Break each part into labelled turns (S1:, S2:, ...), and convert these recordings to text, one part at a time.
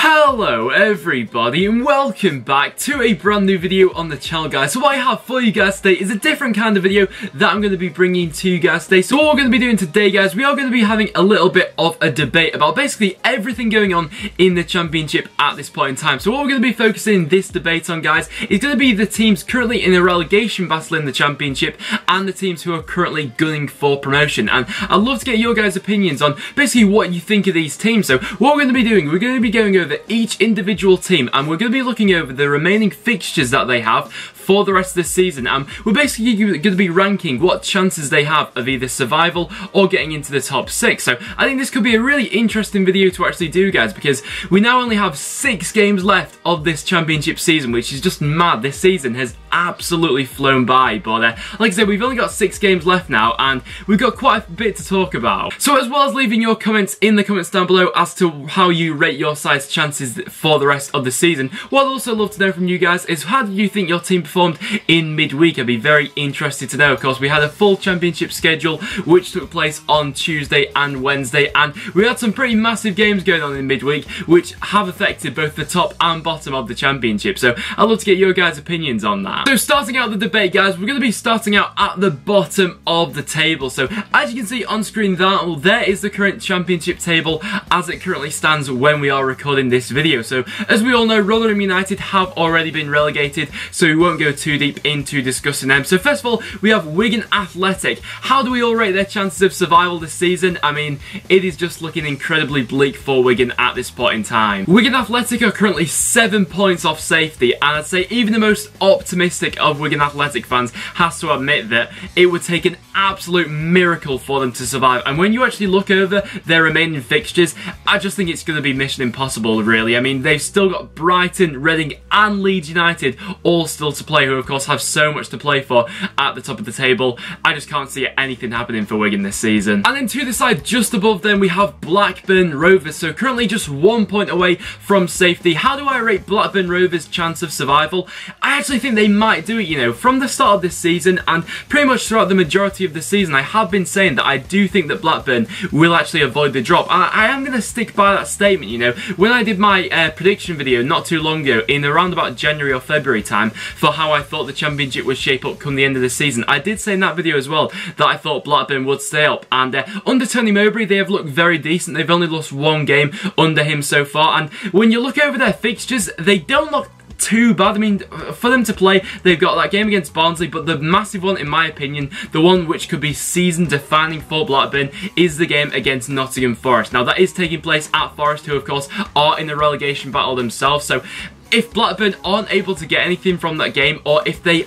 S1: Hello everybody and welcome back to a brand new video on the channel, guys. So what I have for you guys today is a different kind of video that I'm going to be bringing to you guys today. So what we're going to be doing today, guys, we are going to be having a little bit of a debate about basically everything going on in the championship at this point in time. So what we're going to be focusing this debate on, guys, is going to be the teams currently in a relegation battle in the championship and the teams who are currently gunning for promotion. And I'd love to get your guys' opinions on basically what you think of these teams. So what we're going to be doing, we're going to be going over each individual team and we're going to be looking over the remaining fixtures that they have for the rest of the season, and we're basically going to be ranking what chances they have of either survival or getting into the top 6. So I think this could be a really interesting video to actually do, guys, because we now only have 6 games left of this championship season, which is just mad. This season has absolutely flown by, but like I said, we've only got 6 games left now and we've got quite a bit to talk about. So as well as leaving your comments in the comments down below as to how you rate your side's chances for the rest of the season, what I'd also love to know from you guys is how did you think your team performed in midweek? I'd be very interested to know. Of course, we had a full championship schedule which took place on Tuesday and Wednesday, and we had some pretty massive games going on in midweek which have affected both the top and bottom of the championship. So I'd love to get your guys' opinions on that. So starting out the debate, guys, we're going to be starting out at the bottom of the table. So as you can see on screen there is the current championship table as it currently stands when we are recording this video. So as we all know, Rotherham United have already been relegated, so we won't go too deep into discussing them. So first of all, we have Wigan Athletic. How do we all rate their chances of survival this season? I mean, it is just looking incredibly bleak for Wigan at this point in time. Wigan Athletic are currently 7 points off safety, and I'd say even the most optimistic of Wigan Athletic fans has to admit that it would take an absolute miracle for them to survive. And when you actually look over their remaining fixtures, I just think it's going to be mission impossible, really. I mean, they've still got Brighton, Reading and Leeds United all still to play, who of course have so much to play for at the top of the table. I just can't see anything happening for Wigan this season. And then to the side just above them, we have Blackburn Rovers, so currently just 1 point away from safety. How do I rate Blackburn Rovers' chance of survival? I actually think they might do it, you know. From the start of this season and pretty much throughout the majority of the season, I have been saying that I do think that Blackburn will actually avoid the drop, and I am going to stick by that statement, you know. When I did my prediction video not too long ago, in around about January or February time, for how I thought the championship would shape up come the end of the season, I did say in that video as well that I thought Blackburn would stay up, and under Tony Mowbray they have looked very decent. They've only lost 1 game under him so far, and when you look over their fixtures, they don't look too bad. I mean, for them to play, they've got that game against Barnsley, but the massive one, in my opinion, the one which could be season defining for Blackburn, is the game against Nottingham Forest. Now that is taking place at Forest, who of course are in a relegation battle themselves, so if Blackburn aren't able to get anything from that game, or if they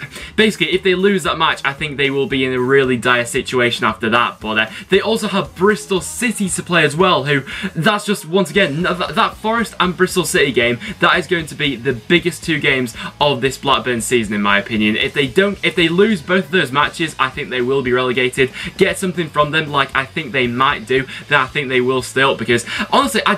S1: lose that match, I think they will be in a really dire situation after that. But they also have Bristol City to play as well, who, that's just, once again, that Forest and Bristol City game, that is going to be the biggest 2 games of this Blackburn season, in my opinion. If they lose both of those matches, I think they will be relegated. Get something from them, like I think they might do, then I think they will stay up, because honestly, I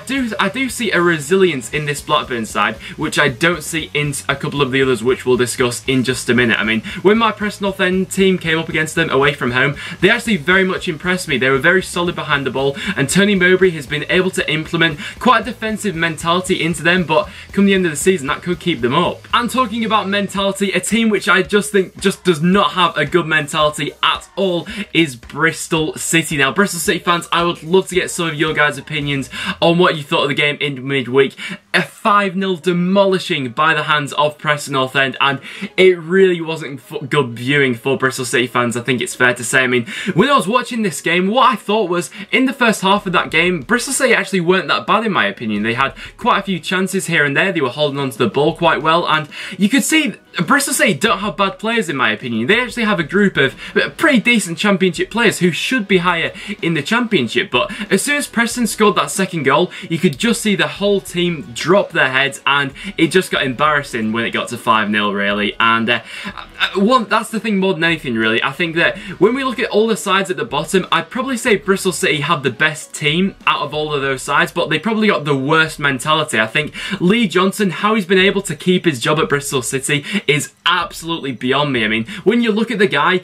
S1: do see a resilience in this Blackburn side, which I don't see in a couple of the others, which we'll discuss in just a minute. I mean, when my Preston North End team came up against them away from home, they actually very much impressed me. They were very solid behind the ball, and Tony Mowbray has been able to implement quite a defensive mentality into them, but come the end of the season, that could keep them up. And talking about mentality, a team which I just think just does not have a good mentality at all is Bristol City. Now, Bristol City fans, I would love to get some of your guys' opinions on what you thought of the game in midweek. A 5-0 demolishing by the hands of Preston North End, and it really wasn't good viewing for Bristol City fans, I think it's fair to say. I mean, when I was watching this game, what I thought was, in the first half of that game, Bristol City actually weren't that bad in my opinion. They had quite a few chances here and there, they were holding on to the ball quite well, and you could see Bristol City don't have bad players in my opinion. They actually have a group of pretty decent championship players who should be higher in the championship, but as soon as Preston scored that second goal, you could just see the whole team drop their heads, and it just got embarrassing when it got to 5-0 really. And that's the thing more than anything really. I think that when we look at all the sides at the bottom, I'd probably say Bristol City have the best team out of all of those sides, but they probably got the worst mentality. I think Lee Johnson, how he's been able to keep his job at Bristol City is absolutely beyond me. I mean, when you look at the guy,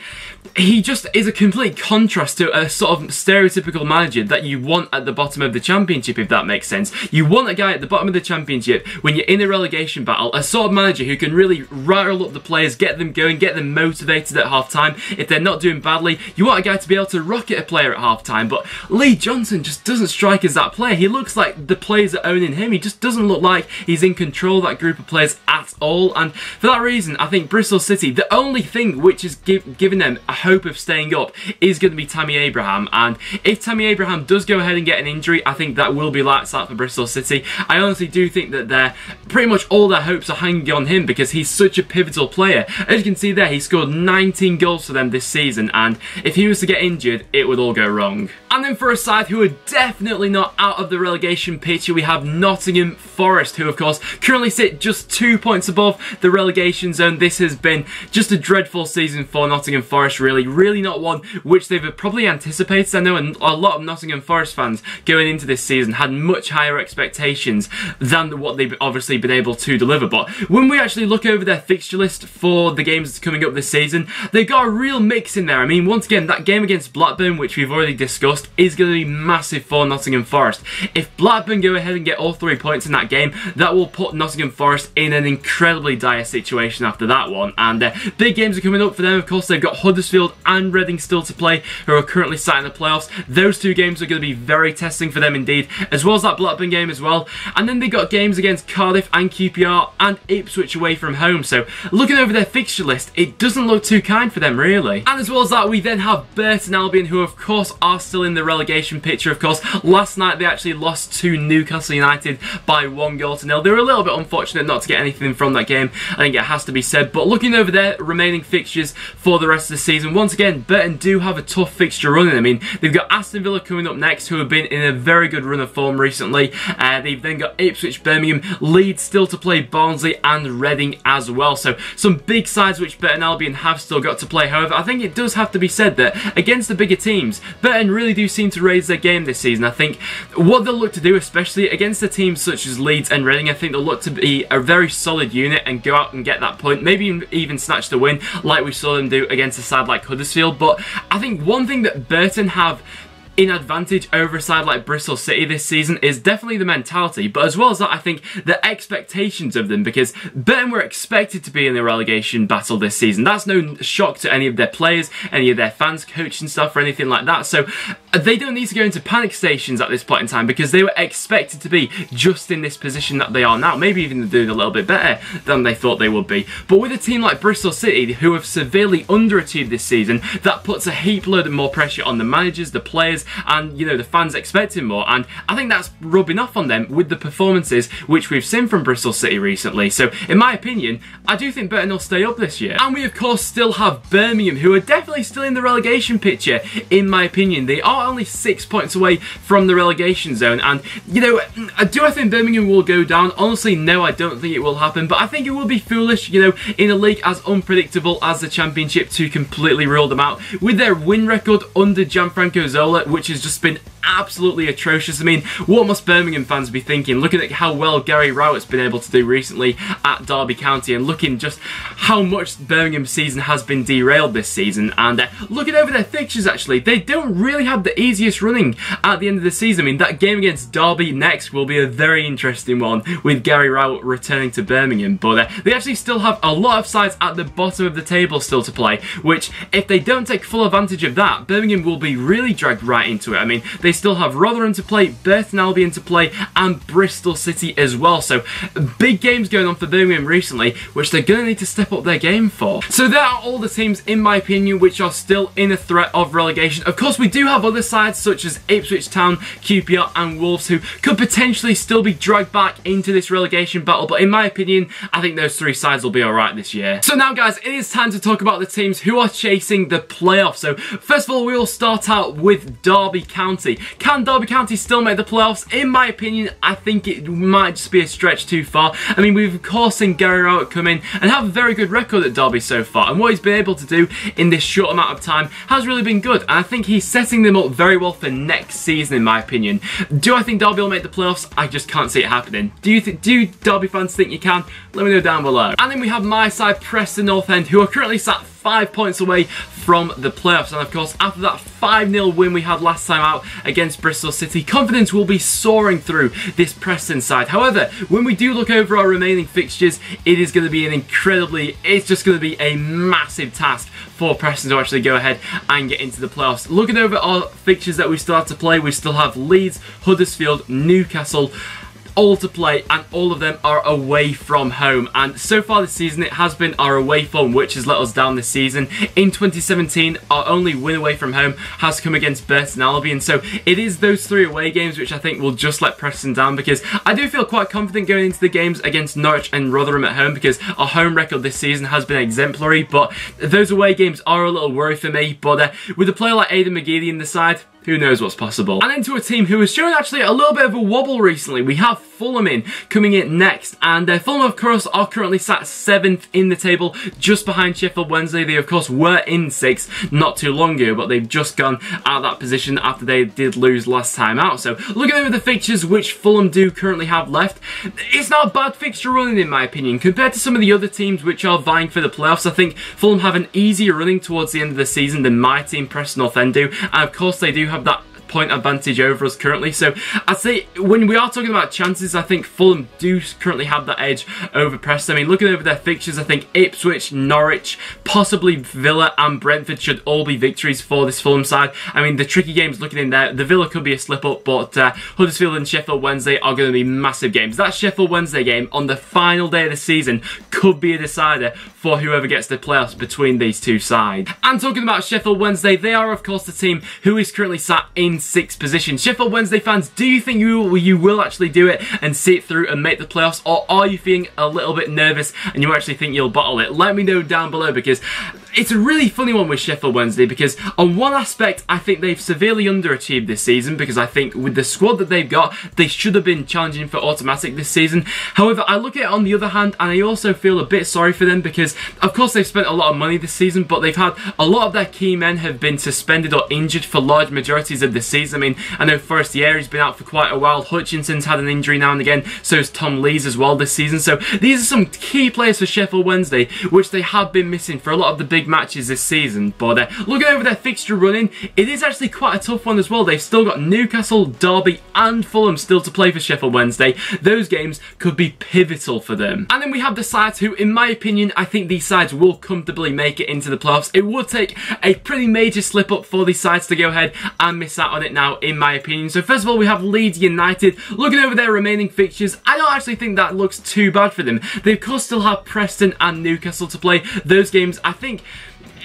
S1: he just is a complete contrast to a sort of stereotypical manager that you want at the bottom of the championship, if that makes sense. You want a guy at the bottom of the Championship, when you're in a relegation battle, a sort of manager who can really rattle up the players, get them going, get them motivated at half-time. If they're not doing badly, you want a guy to be able to rocket a player at half-time, but Lee Johnson just doesn't strike as that player. He looks like the players are owning him. He just doesn't look like he's in control of that group of players at all, and for that reason, I think Bristol City, the only thing which is giving them a hope of staying up is going to be Tammy Abraham, and if Tammy Abraham does go ahead and get an injury, I think that will be lights out for Bristol City. I honestly do think that pretty much all their hopes are hanging on him because he's such a pivotal player. As you can see there, he scored 19 goals for them this season, and if he was to get injured, it would all go wrong. And then for a side who are definitely not out of the relegation picture, we have Nottingham Forest, who of course currently sit just 2 points above the relegation zone. This has been just a dreadful season for Nottingham Forest, really not one which they've probably anticipated. I know a lot of Nottingham Forest fans going into this season had much higher expectations than what they've obviously been able to deliver, but when we actually look over their fixture list for the games coming up this season, they've got a real mix in there. I mean, once again, that game against Blackburn, which we've already discussed, is going to be massive for Nottingham Forest. If Blackburn go ahead and get all 3 points in that game, that will put Nottingham Forest in an incredibly dire situation after that one, and big games are coming up for them. Of course, they've got Huddersfield and Reading still to play, who are currently sat in the playoffs. Those 2 games are going to be very testing for them indeed, as well as that Blackburn game as well, and then they've got games against Cardiff and QPR and Ipswich away from home, so looking over their fixture list, it doesn't look too kind for them really. And as well as that, we then have Burton Albion, who of course are still in the relegation picture. Of course, last night they actually lost to Newcastle United by 1-0. They were a little bit unfortunate not to get anything from that game, I think it has to be said, but looking over their remaining fixtures for the rest of the season, once again, Burton do have a tough fixture running. I mean, they've got Aston Villa coming up next, who have been in a very good run of form recently. They've then got Ipswich, Birmingham, Leeds still to play, Barnsley and Reading as well, so some big sides which Burton Albion have still got to play. However, I think it does have to be said that against the bigger teams, Burton really do seem to raise their game this season. I think what they'll look to do, especially against the teams such as Leeds and Reading, I think they'll look to be a very solid unit and go out and get that point, maybe even snatch the win like we saw them do against a side like Huddersfield. But I think one thing that Burton have in advantage over a side like Bristol City this season is definitely the mentality, but as well as that, I think the expectations of them, because Burton were expected to be in the relegation battle this season. That's no shock to any of their players, any of their fans, coaching staff or anything like that, so they don't need to go into panic stations at this point in time because they were expected to be just in this position that they are now, maybe even doing a little bit better than they thought they would be. But with a team like Bristol City, who have severely underachieved this season, that puts a heap load of more pressure on the managers, the players, and you know, the fans expecting more, and I think that's rubbing off on them with the performances which we've seen from Bristol City recently. So in my opinion, I do think Burton will stay up this year. And we of course still have Birmingham, who are definitely still in the relegation picture in my opinion. They are only 6 points away from the relegation zone, and you know, do I think Birmingham will go down? Honestly, no, I don't think it will happen, but I think it will be foolish, you know, in a league as unpredictable as the Championship, to completely rule them out with their win record under Gianfranco Zola, which has just been absolutely atrocious. I mean, what must Birmingham fans be thinking, looking at how well Gary Rowett's been able to do recently at Derby County, and looking just how much Birmingham's season has been derailed this season, and looking over their fixtures, actually, they don't really have the easiest running at the end of the season. I mean, that game against Derby next will be a very interesting one with Gary Rowett returning to Birmingham, but they actually still have a lot of sides at the bottom of the table still to play, which, if they don't take full advantage of that, Birmingham will be really dragged right into it. I mean, they still have Rotherham to play, Burton Albion to play, and Bristol City as well. So big games going on for Birmingham recently, which they're going to need to step up their game for. So there are all the teams, in my opinion, which are still in a threat of relegation. Of course, we do have other sides such as Ipswich Town, QPR and Wolves, who could potentially still be dragged back into this relegation battle, but in my opinion, I think those 3 sides will be alright this year. So now guys, it is time to talk about the teams who are chasing the playoffs. So first of all, we will start out with Derby County. Can Derby County still make the playoffs? In my opinion, I think it might just be a stretch too far. I mean, we've of course seen Gary Rowett come in and have a very good record at Derby so far, and what he's been able to do in this short amount of time has really been good, and I think he's setting them up very well for next season, in my opinion. Do I think Derby will make the playoffs? I just can't see it happening. Do Derby fans think you can? Let me know down below. And then we have my side, Preston North End, who are currently sat 5 points away from the playoffs. And of course, after that 5-0 win we had last time out against Bristol City, confidence will be soaring through this Preston side. However, when we do look over our remaining fixtures, it is going to be it's just going to be a massive task for Preston to actually go ahead and get into the playoffs. Looking over our fixtures that we still have to play, we still have Leeds, Huddersfield, Newcastle, all to play, and all of them are away from home. And so far this season, it has been our away form which has let us down this season. In 2017, our only win away from home has come against Burton Albion. So it is those 3 away games which I think will just let Preston down, because I do feel quite confident going into the games against Norwich and Rotherham at home, because our home record this season has been exemplary. But those away games are a little worry for me. But with a player like Aidan McGeady in the side, who knows what's possible. And into a team who has shown actually a little bit of a wobble recently. We have Fulham coming in next, and Fulham of course are currently sat 7th in the table, just behind Sheffield Wednesday. They of course were in 6th not too long ago, but they've just gone out of that position after they did lose last time out. So looking over the fixtures which Fulham do currently have left, it's not a bad fixture running in my opinion. Compared to some of the other teams which are vying for the playoffs, I think Fulham have an easier running towards the end of the season than my team, Preston North End, do. And of course they do have that point advantage over us currently. So I'd say when we are talking about chances, I think Fulham do currently have that edge over Preston. I mean, looking over their fixtures, I think Ipswich, Norwich, possibly Villa and Brentford should all be victories for this Fulham side. I mean, the tricky games looking in there, the Villa could be a slip up, but Huddersfield and Sheffield Wednesday are going to be massive games. That Sheffield Wednesday game on the final day of the season could be a decider for whoever gets the playoffs between these two sides. And talking about Sheffield Wednesday, they are of course the team who is currently sat in 6th position. Sheffield Wednesday fans, do you think you will actually do it and see it through and make the playoffs, or are you feeling a little bit nervous and you actually think you'll bottle it? Let me know down below, because it's a really funny one with Sheffield Wednesday, because on one aspect I think they've severely underachieved this season, because I think with the squad that they've got, they should have been challenging for automatic this season. However, I look at it on the other hand and I also feel a bit sorry for them, because of course they've spent a lot of money this season, but they've had a lot of their key men have been suspended or injured for large majorities of the season. I mean, I know Forestieri's been out for quite a while, Hutchinson's had an injury now and again, so has Tom Lees as well this season. So these are some key players for Sheffield Wednesday which they have been missing for a lot of the big matches this season. But looking over their fixture running, it is actually quite a tough one as well. They've still got Newcastle, Derby and Fulham still to play for Sheffield Wednesday. Those games could be pivotal for them. And then we have the sides who, in my opinion, I think these sides will comfortably make it into the playoffs. It would take a pretty major slip up for these sides to go ahead and miss out on it now, in my opinion. So first of all, we have Leeds United. Looking over their remaining fixtures, I don't actually think that looks too bad for them. They of course still have Preston and Newcastle to play. Those games, I think,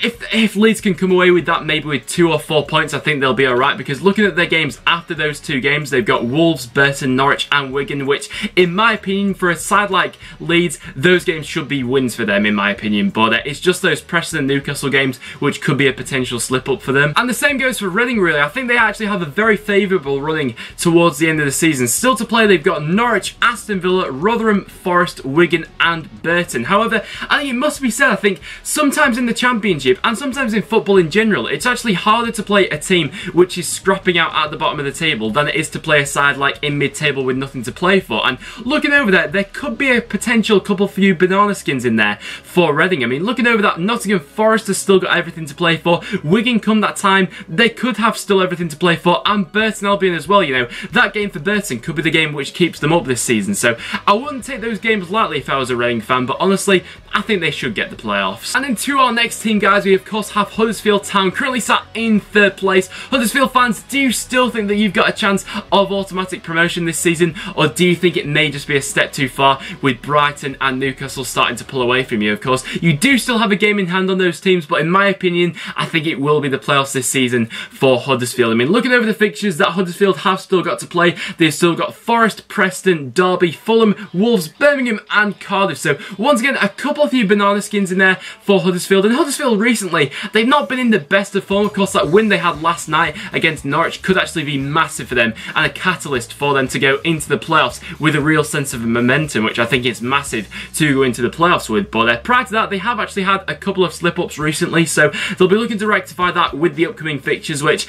S1: if Leeds can come away with that, maybe with 2 or 4 points, I think they'll be alright, because looking at their games after those 2 games, they've got Wolves, Burton, Norwich and Wigan, which in my opinion, for a side like Leeds, those games should be wins for them in my opinion. But it's just those Preston and Newcastle games which could be a potential slip up for them. And the same goes for Reading really. I think they actually have a very favourable running towards the end of the season. Still to play, they've got Norwich, Aston Villa, Rotherham, Forest, Wigan and Burton. However, I think it must be said, I think sometimes in the Championship and sometimes in football in general, it's actually harder to play a team which is scrapping out at the bottom of the table than it is to play a side like in mid-table with nothing to play for. And looking over there could be a potential few banana skins in there for Reading. I mean, looking over that, Nottingham Forest has still got everything to play for. Wigan come that time, they could have still everything to play for, and Burton Albion as well. You know, that game for Burton could be the game which keeps them up this season. So I wouldn't take those games lightly if I was a Reading fan, but honestly, I think they should get the playoffs. And then to our next team, guys, we of course have Huddersfield Town, currently sat in 3rd place. Huddersfield fans, do you still think that you've got a chance of automatic promotion this season, or do you think it may just be a step too far with Brighton and Newcastle starting to pull away from you? Of course, you do still have a game in hand on those teams, but in my opinion, I think it will be the playoffs this season for Huddersfield. I mean, looking over the fixtures that Huddersfield have still got to play, they've still got Forest, Preston, Derby, Fulham, Wolves, Birmingham and Cardiff. So once again, a couple of few banana skins in there for Huddersfield. And Huddersfield recently, they've not been in the best of form. Of course, that win they had last night against Norwich could actually be massive for them and a catalyst for them to go into the playoffs with a real sense of momentum, which I think is massive to go into the playoffs with. But prior to that, they have actually had a couple of slip-ups recently, so they'll be looking to rectify that with the upcoming fixtures, which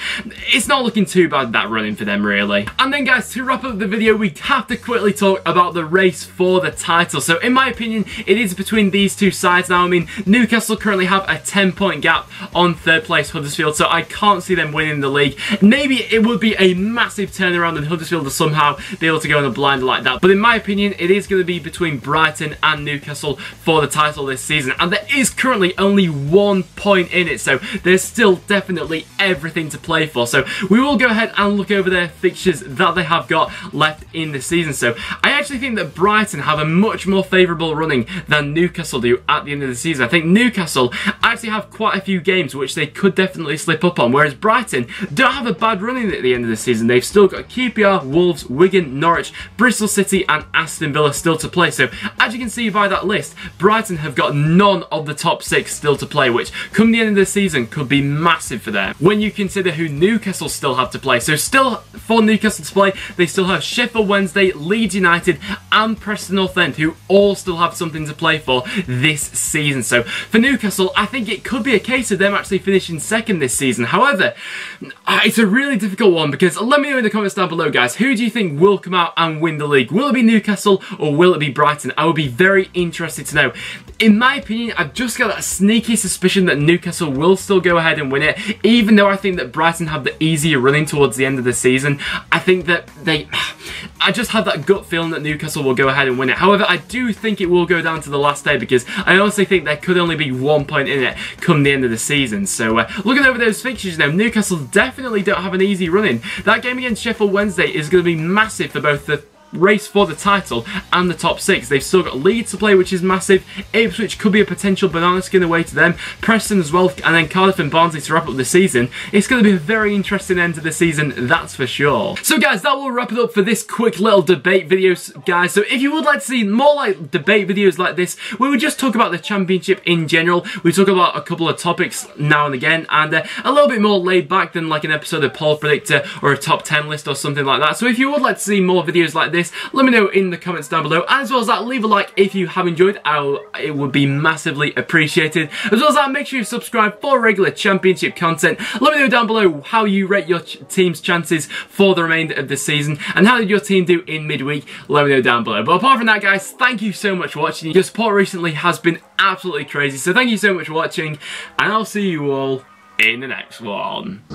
S1: it's not looking too bad, that running for them really. And then guys, to wrap up the video, we have to quickly talk about the race for the title. So in my opinion, it is between these two sides now. I mean, Newcastle currently have a 10-point gap on third place Huddersfield, so I can't see them winning the league. Maybe it would be a massive turnaround and Huddersfield will somehow be able to go on a blinder like that, but in my opinion, it is going to be between Brighton and Newcastle for the title this season, and there is currently only 1 point in it, so there's still definitely everything to play for. So we will go ahead and look over their fixtures that they have got left in the season. So I actually think that Brighton have a much more favourable running than Newcastle do at the end of the season. I think Newcastle actually have quite a few games which they could definitely slip up on, whereas Brighton don't have a bad running at the end of the season. They've still got QPR, Wolves, Wigan, Norwich, Bristol City and Aston Villa still to play. So as you can see by that list, Brighton have got none of the top 6 still to play, which come the end of the season could be massive for them. When you consider who Newcastle still have to play, so still for Newcastle to play, they still have Sheffield Wednesday, Leeds United and Preston North End, who all still have something to play for this season. So for Newcastle, I think it could be a case of them actually finishing second this season. However, it's a really difficult one, because let me know in the comments down below, guys, who do you think will come out and win the league? Will it be Newcastle or will it be Brighton? I would be very interested to know. In my opinion, I've just got a sneaky suspicion that Newcastle will still go ahead and win it, even though I think that Brighton have the easier running towards the end of the season. I think that I just have that gut feeling that Newcastle will go ahead and win it. However, I do think it will go down to the last day, because I honestly think there could only be 1 point in it come the end of the season. So looking over those fixtures now, Newcastle definitely don't have an easy run-in. That game against Sheffield Wednesday is going to be massive for both the race for the title and the top 6. They've still got Leeds to play, which is massive. Ipswich could be a potential banana skin away to them. Preston as well, and then Cardiff and Barnsley to wrap up the season. It's going to be a very interesting end to the season, that's for sure. So guys, that will wrap it up for this quick little debate video, guys. So if you would like to see more like debate videos like this, where we just talk about the championship in general, we talk about a couple of topics now and again, and a little bit more laid back than like an episode of Poll Predictor or a top 10 list or something like that. So if you would like to see more videos like this, let me know in the comments down below. As well as that, leave a like if you have enjoyed. It would be massively appreciated. As well as that, make sure you subscribe for regular championship content. Let me know down below how you rate your team's chances for the remainder of the season, and how did your team do in midweek. Let me know down below. But apart from that, guys, thank you so much for watching. Your support recently has been absolutely crazy, so thank you so much for watching, and I'll see you all in the next one.